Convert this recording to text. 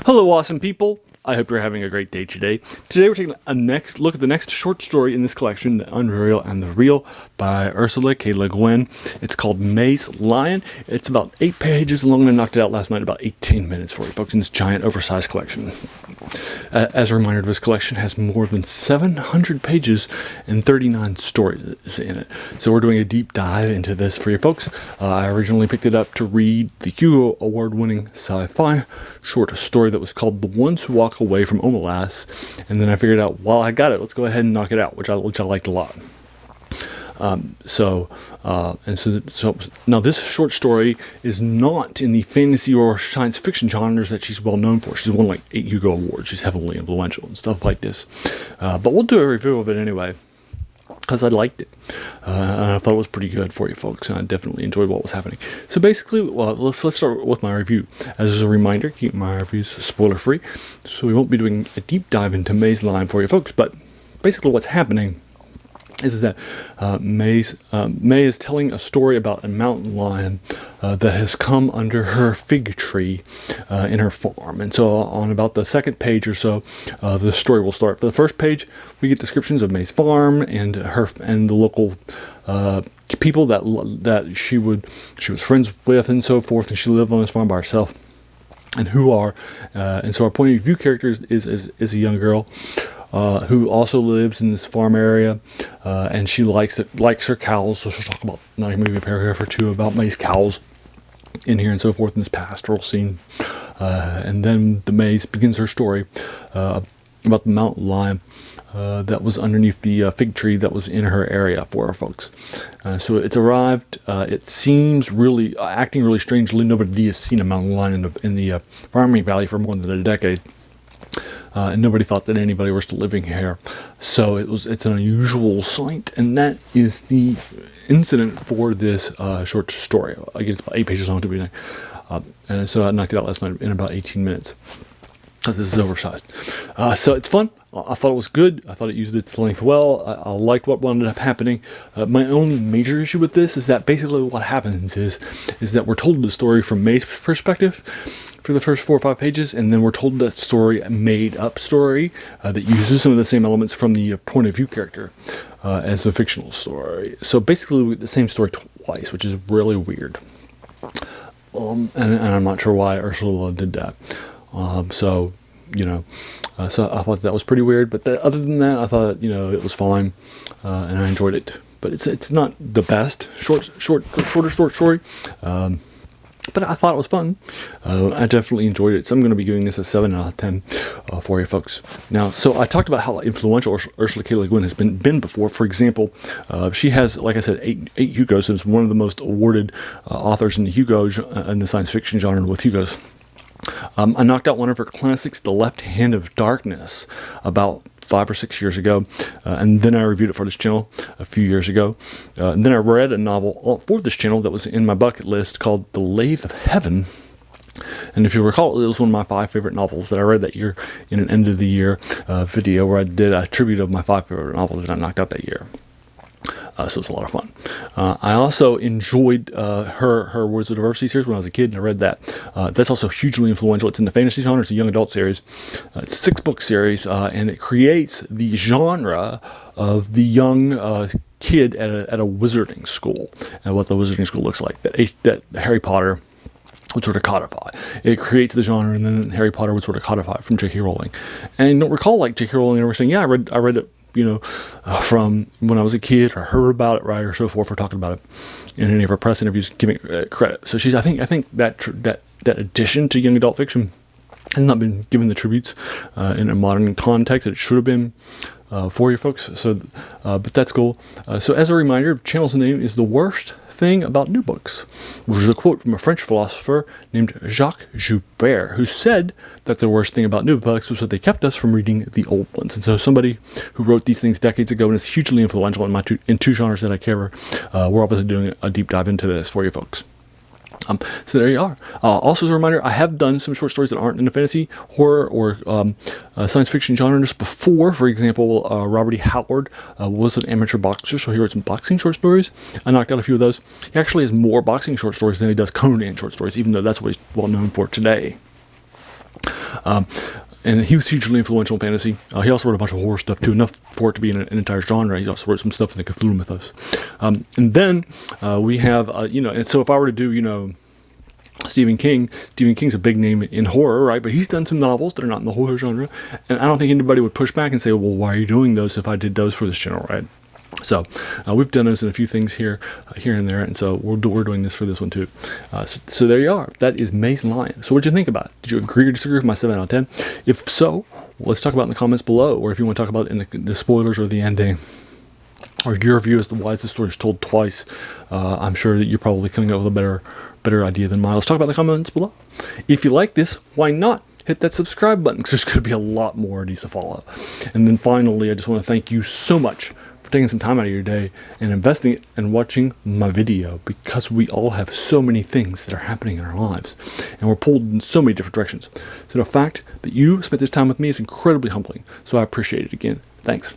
Hello, awesome people. I hope you're having a great day today. Today we're taking a next look at the next short story in this collection, The Unreal and the Real by Ursula K. LeGuin. It's called May's Lion. It's about 8 pages long, and I knocked it out last night in about 18 minutes for you folks in this giant oversized collection. As a reminder, this collection has more than 700 pages and 39 stories in it. So we're doing a deep dive into this for you folks. I originally picked it up to read the Hugo Award-winning sci-fi short story that was called The Ones Who Walk Away from Omelas, and then I figured out, while I got it, let's go ahead and knock it out, which I liked a lot. So now this short story is not in the fantasy or science fiction genres that she's well known for. She's won like 8 Hugo Awards. She's heavily influential and stuff like this. But we'll do a review of it anyway, because I liked it. And I thought it was pretty good for you folks, and I definitely enjoyed what was happening. So basically, let's start with my review. As a reminder, keep my reviews spoiler-free, so we won't be doing a deep dive into May's Lion for you folks, but basically what's happening is that May is telling a story about a mountain lion that has come under her fig tree in her farm. And so on about the second page or so, the story will start. For the first page, we get descriptions of May's farm and the local people that she was friends with and so forth, and she lived on this farm by herself. And so our point of view character is a young girl who also lives in this farm area, and she likes her cows. So she'll talk about maybe a paragraph or two about May's cows in here and so forth in this pastoral scene. And then May begins her story about the mountain lion that was underneath the fig tree that was in her area for our folks. So it's arrived. It seems really acting really strangely. Nobody has seen a mountain lion in the farming valley for more than a decade. And nobody thought that anybody was still living here. So it's an unusual sight, and that is the incident for this short story. Again, it's about 8 pages long to be and so I knocked it out last night in about 18 minutes, because this is oversized. So it's fun. I thought it was good. I thought it used its length well. I liked what ended up happening. My only major issue with this is that basically what happens is that we're told the story from May's perspective for the first 4 or 5 pages, and then we're told that story, a made-up story that uses some of the same elements from the point of view character as the fictional story. So basically, we get the same story twice, which is really weird. And I'm not sure why Ursula did that. So I thought that was pretty weird. But other than that, I thought it was fine, and I enjoyed it. But it's not the best shorter short story. But I thought it was fun. I definitely enjoyed it. So I'm going to be giving this a 7 out of 10 for you folks. Now, so I talked about how influential Ursula K. Le Guin has been before. For example, she has, like I said, 8 Hugos, and is one of the most awarded authors in the science fiction genre with Hugos. I knocked out one of her classics, The Left Hand of Darkness, about 5 or 6 years ago, and then I reviewed it for this channel a few years ago. And then I read a novel for this channel that was in my bucket list called The Lathe of Heaven. And if you recall, it was one of my 5 favorite novels that I read that year in an end of the year video where I did a tribute of my 5 favorite novels that I knocked out that year. So it's a lot of fun. I also enjoyed her Words of Diversity series when I was a kid, and I read that. That's also hugely influential. It's in the fantasy genre. It's a young adult series. It's a 6-book series, and it creates the genre of the young kid at a wizarding school, and what the wizarding school looks like. That Harry Potter would sort of codify. It creates the genre, and then Harry Potter would sort of codify it from J.K. Rowling. And I don't recall J.K. Rowling ever saying, "Yeah, I read it." From when I was a kid, or heard about it, right, or so forth, or talking about it in any of her press interviews, giving credit. So I think that addition to young adult fiction has not been given the tributes in a modern context that it should have been for you folks. So, but that's cool. So as a reminder, the channel's name is The Worst Thing About New Books, which is a quote from a French philosopher named Jacques Joubert, who said that the worst thing about new books was that they kept us from reading the old ones. And so somebody who wrote these things decades ago and is hugely influential in two genres that I cover, we're obviously doing a deep dive into this for you folks. So there you are. Also as a reminder, I have done some short stories that aren't in the fantasy, horror, or science fiction genres before. For example, Robert E. Howard was an amateur boxer, so he wrote some boxing short stories. I knocked out a few of those. He actually has more boxing short stories than he does Conan short stories, even though that's what he's well known for today. And he was hugely influential in fantasy. He also wrote a bunch of horror stuff too, enough for it to be an entire genre. He also wrote some stuff in the Cthulhu mythos. And then we have, and so if I were to do, Stephen King's a big name in horror, right? But he's done some novels that are not in the horror genre. And I don't think anybody would push back and say, well, why are you doing those if I did those for this channel, right? So we've done those in a few things here and there, and so we're doing this for this one too. So there you are. That is Maze Lion. So what did you think about it? Did you agree or disagree with my 7 out of 10? If so, let's talk about it in the comments below, or if you want to talk about it in the spoilers or the ending, or your view as to why this story is told twice. I'm sure that you're probably coming up with a better idea than mine. Let's talk about it in the comments below. If you like this, why not hit that subscribe button, because there's going to be a lot more of these to follow. And then finally, I just want to thank you so much taking some time out of your day and investing it and watching my video, because we all have so many things that are happening in our lives and we're pulled in so many different directions. So the fact that you spent this time with me is incredibly humbling. So I appreciate it again. Thanks.